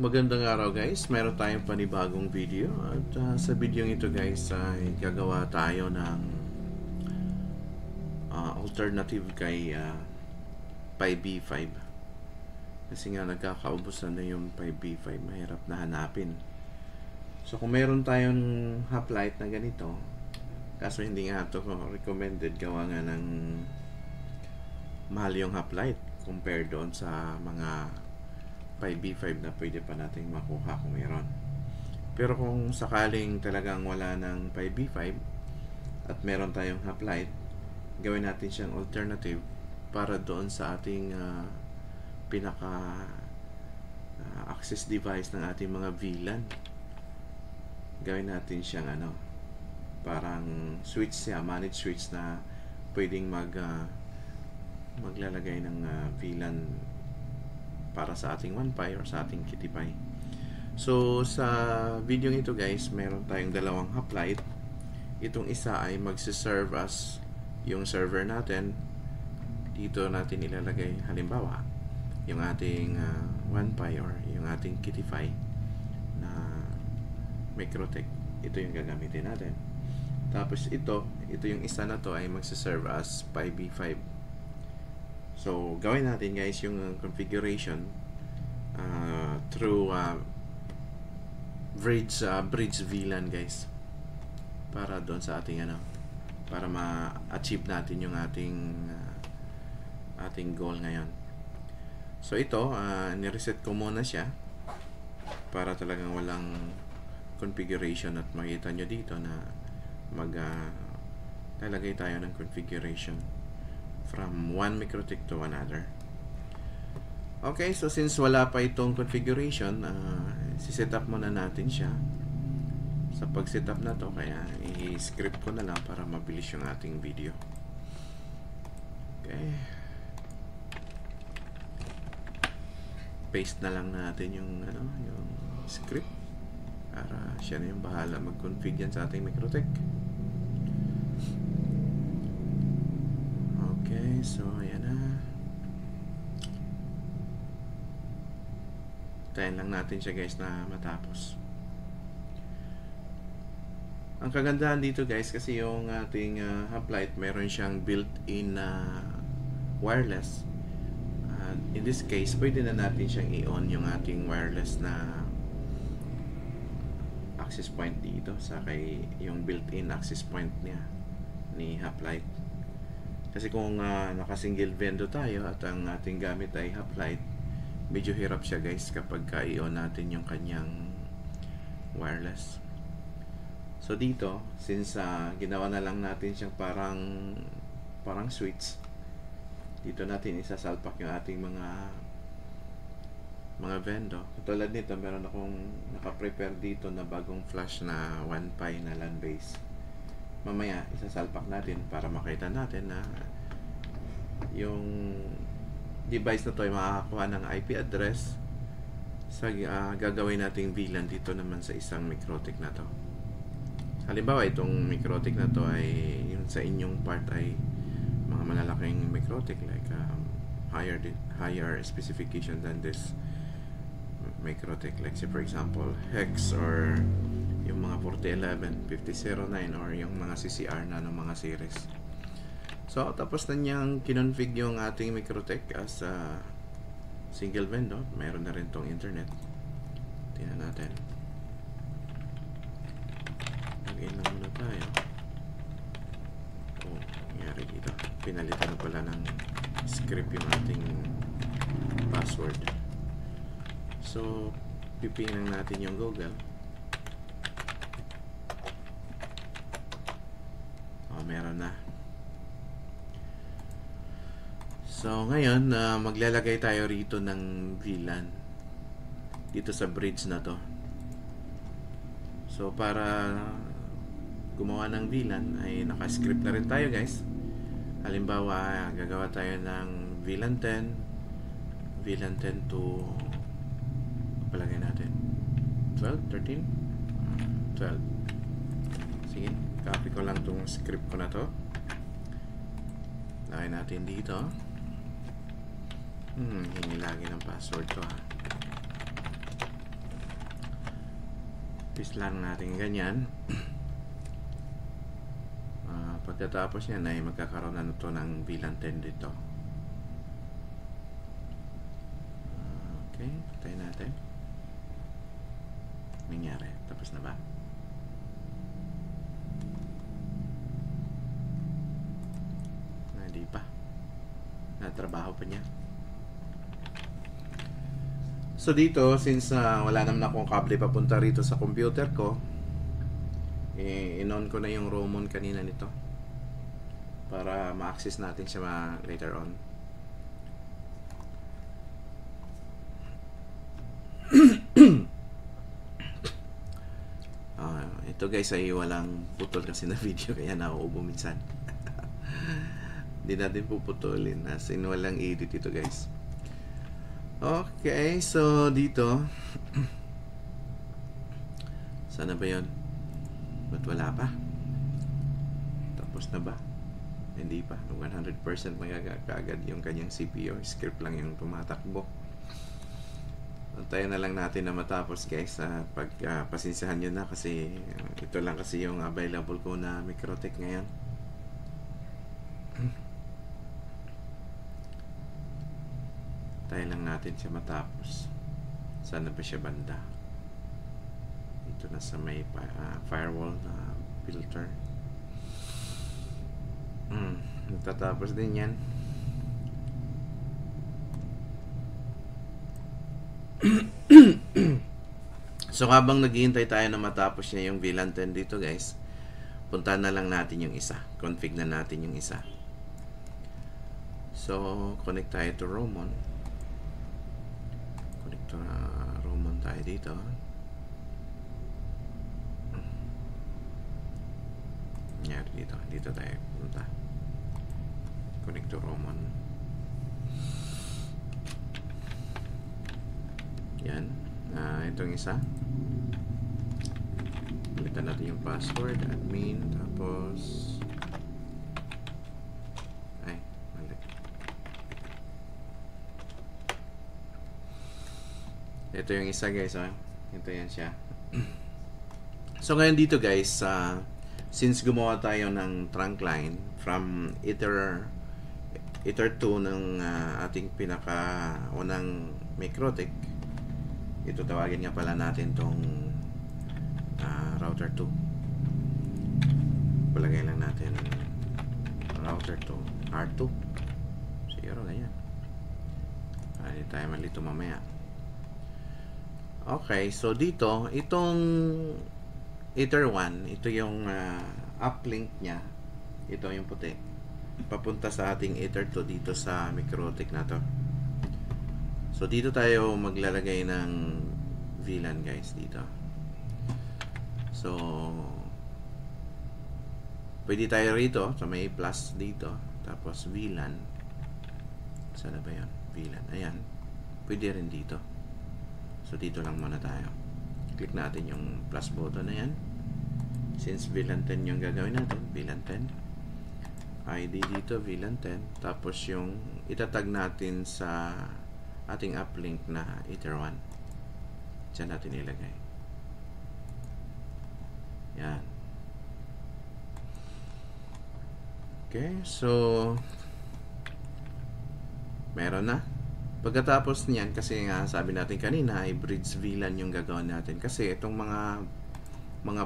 Magandang araw guys, meron tayong panibagong video at sa video ito guys ay gagawa tayo ng alternative kay 5B5 kasi nga nagkakaubusan na yung 5B5, mahirap na hanapin. So kung meron tayong hoplite na ganito, kaso hindi nga ito recommended, gawa nga ng mahal yung hoplite compared doon sa mga 5B5 na pwede pa nating makuha kung meron. Pero kung sakaling talagang wala ng 5B5 at meron tayong hoplite, gawin natin siyang alternative para doon sa ating pinaka access device ng ating mga VLAN. Gawin natin siyang parang switch siya, managed switch na pwedeng maglalagay ng VLAN para sa ating 1Pi or sa ating Kitty Pi. So sa video ito guys, meron tayong dalawang hoplite. Itong isa ay magsiserve as yung server natin. Dito natin ilalagay halimbawa yung ating 1Pi or yung ating Kitty Pi na Microtech. Ito yung gagamitin natin. Tapos ito yung isa na to ay magsiserve as 5B5. So, gawin natin guys yung configuration through bridge VLAN guys, para doon sa ating para ma-achieve natin yung ating goal ngayon. So ito, ni-reset ko muna siya para talagang walang configuration, at makita nyo dito na lalagay tayo ng configuration from one Microtech to another. Okay, so since wala pa itong configuration, si-set up muna natin siya. Sa pag-set up na to, kaya i-script ko na lang para mabilis yung ating video. Okay. Paste na lang natin yung yung script para siya na yung bahala mag-config yan sa ating Microtech. Okay, so ayan na. Tayin lang natin siya guys na matapos. Ang kagandahan dito guys, kasi yung ating hoplite meron siyang built-in wireless. In this case, pwede na natin siyang i-on yung ating wireless na access point dito sa yung built-in access point niya ni hoplite. Kasi kung naka-single vendor tayo at ang ating gamit ay hoplite, medyo hirap siya guys kapag i-on natin yung kanyang wireless. So dito, since ginawa na lang natin siyang parang switch, dito natin isasalpak yung ating mga vendor. Katulad nito, meron akong naka-prepare dito na bagong flash na 1Pi na LAN base. Mamaya isasalpak natin para makita natin na yung device na to ay makakakuha ng IP address sa gagawin nating VLAN dito naman sa isang Microtech na to. Halimbawa itong Microtech na to ay yung sa inyong part ay mga malalaking Microtech, like higher specification than this Microtech, like say for example Hex or yung mga 4011, 5009 or yung mga CCR na ng mga series. So tapos na niyang kinonfig yung ating Microtech as a single vendor. Meron na rin tong internet. Tingnan natin. Login na muna tayo. Oh, nangyari dito. Pinalitan na pala ng script yung ating password. So pipingin natin yung Google. Meron na. So ngayon maglalagay tayo rito ng VLAN dito sa bridge na to. So para gumawa ng VLAN ay naka-script na rin tayo guys. Halimbawa gagawa tayo ng VLAN 10, VLAN 10 to palagay natin 12, 13, 12. Sige, copy ko lang itong script ko na to. Lagay natin dito. Hingi lagi ng password to Twist lang natin ganyan. Pagkatapos yan ay magkakaroon na ito ng VLAN 10 dito. Okay, patay natin. Nangyari, tapos na ba? Hindi pa. Natrabaho pa niya. So dito, since wala naman akong kable papunta rito sa computer ko, in-on ko na yung Roamon kanina nito para ma-access natin siya later on. Ito guys ay walang putol kasi na video kaya nauubo minsan. Hindi natin puputulin as in walang edit ito guys. Okay, so dito sana ba yun? Ba't wala pa? Tapos na ba? Hindi pa. 100% magagagad yung kanyang CPU. Script lang yung tumatakbo. Antayin na lang natin na matapos guys. Pasensyahan nyo na kasi ito lang kasi yung available ko na MikroTik ngayon. Antayin lang natin siya matapos. Sana ba siya banda? Ito na sa may firewall na filter. Natatapos din yan. So habang naghihintay tayo na matapos niya yung VLAN 10 dito guys, puntahan na lang natin yung isa. Config na natin yung isa. So connect tayo to Roamon. Connect to Roamon tayo dito. Dito tayo punta. Connect to Roamon. Yan. Itong isa. Pilitan natin yung password, admin, tapos mali. Ito yung isa guys, ito yan siya. So ngayon dito guys, since gumawa tayo ng trunk line from Ether 2 ng ating pinaka-unang MikroTik, ito tawagin nga pala natin tong router 2. Palagay lang natin router 2 R2 siguro ganyan. Hindi tayo malito mamaya. Okay, so dito itong Ether 1, ito yung uplink nya. Ito yung puti. Papunta sa ating Ether 2 dito sa MikroTik na to. So dito tayo maglalagay ng VLAN guys dito. So pwede tayo rito sa may plus dito. Tapos VLAN. Sana ba yun? VLAN. Ayan. Pwede rin dito. So dito lang muna tayo. Click natin yung plus button na yan. Since VLAN 10 yung gagawin natin. VLAN 10. ID dito VLAN 10. Tapos yung itatag natin sa ating uplink na Ether 1. Diyan natin ilagay. Yan. Okay, so meron na. Pagkatapos niyan, kasi nga sabi natin kanina ay bridge VLAN yung gagawin natin. Kasi itong mga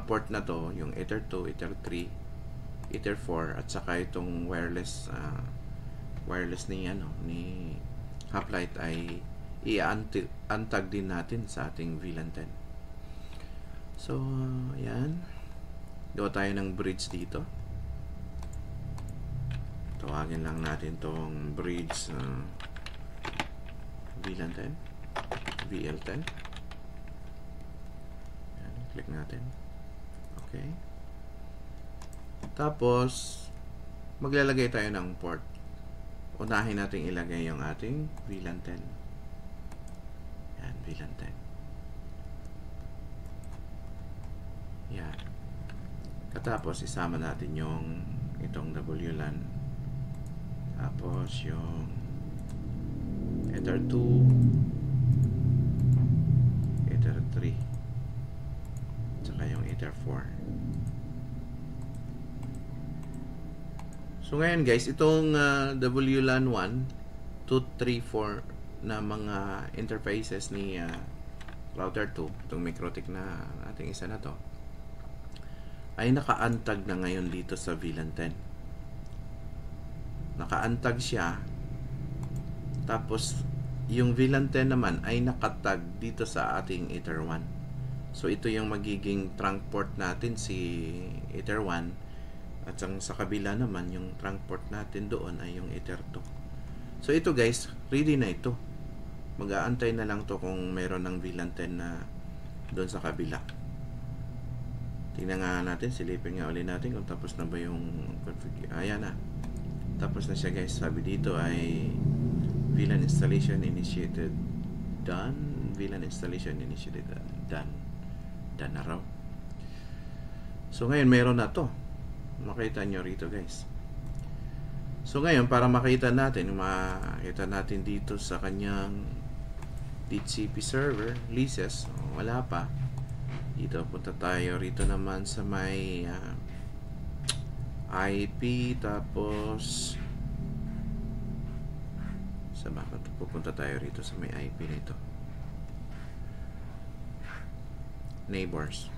port na to, yung Ether 2, Ether 3, Ether 4 at saka itong wireless ni Hoplite ay i-untag din natin sa ating VLAN 10. So, ayan. Gawa tayo ng bridge dito. Tawagin lang natin tong bridge VLAN 10. VL10. Ayan, click natin. Okay. Tapos, maglalagay tayo ng port. Unahin natin ilagay yung ating VLAN 10. Yan, VLAN 10. Yan. Katapos, isama natin yung itong WLAN. Tapos, yung Ether 2, Ether 3, Ether 4. So ngayon guys, itong WLAN 1, 2, 3, 4 na mga interfaces ni router 2, itong MikroTik na ating isa na to, ay nakaantag na ngayon dito sa VLAN 10. Nakaantag siya, tapos yung VLAN 10 naman ay nakatag dito sa ating Ether 1. So ito yung magiging trunk port natin, si Ether 1, at sa kabila naman yung trunk port natin doon ay yung Ether 2. So ito guys, ready na ito. Mag-aantay na lang to kung meron ng VLAN 10 na doon sa kabila. Tingnan nga natin, silipin nga ulit natin kung tapos na ba yung config. Ayan na, tapos na siya guys. Sabi dito ay VLAN installation initiated done. VLAN installation initiated done. Done na raw. So ngayon meron na to, makita nyo rito guys. So ngayon, para makita natin dito sa kanyang DHCP server leases, wala pa. Dito punta tayo rito naman sa may IP, tapos sa bakit pupunta tayo rito sa may IP nito, neighbors.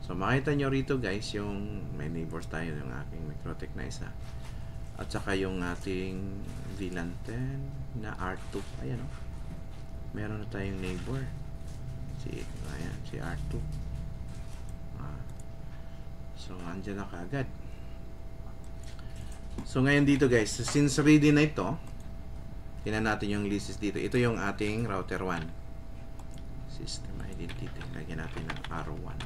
So makita nyo rito guys, yung may neighbors tayo, yung aking MikroTik na isa, at saka yung ating VLAN 10 na R2. Ayan o, meron na tayong neighbor, ayan, si R2. So andyan na kaagad. So ngayon dito guys, since ready na ito, tingnan natin yung leases dito. Ito yung ating router 1 system identity, lagyan natin ng R1.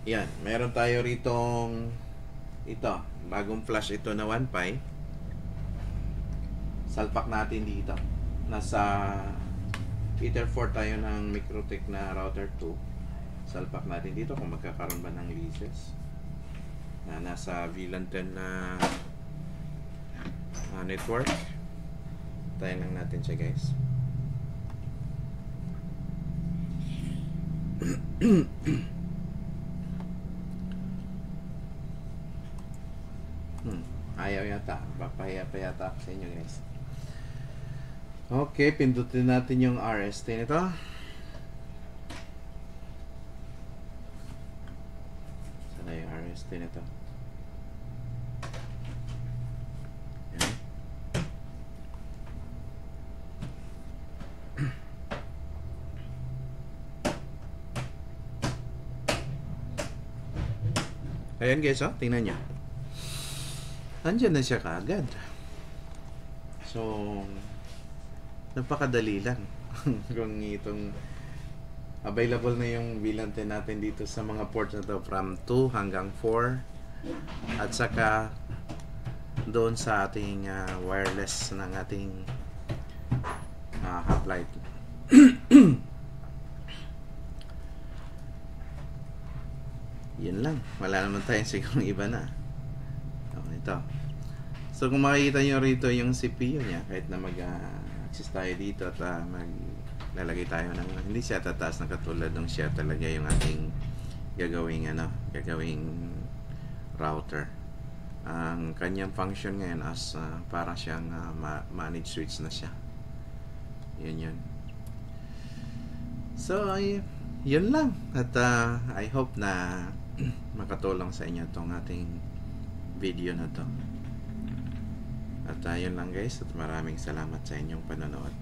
Yan, meron tayo ritong ito, bagong flash ito na 1Pi. Salpak natin dito. Nasa Ether 4 tayo ng MikroTik na router 2. Salpak natin dito kung magkakaroon ba ng leases na nasa VLAN 10 na network. Tayo lang natin siya guys. Ayaw yata, papahiya pa yata ako sa inyo guys. Okay, pindutin natin yung RST nito. Sana yung RST nito. Yan. Ayan guys, oh, tingnan nyo. Andyan na siya kaagad. So napakadali lang. Kung itong available na yung VLAN 10 natin dito sa mga ports na to, from 2 hanggang 4, at saka doon sa ating wireless ng ating hoplite. Yun lang, wala naman tayong sigurong iba na. Ito. So kung makikita nyo rito yung CPU nya, kahit na mag-access tayo dito at maglalagay tayo ng, hindi siya tataas na katulad ng siya talaga yung ating gagawing router. Ang kanyang function ngayon as para siyang manage switch na siya. Yun. So yun lang, at I hope na makatulong sa inyo itong ating video na to. At yun lang guys, at maraming salamat sa inyong panonood.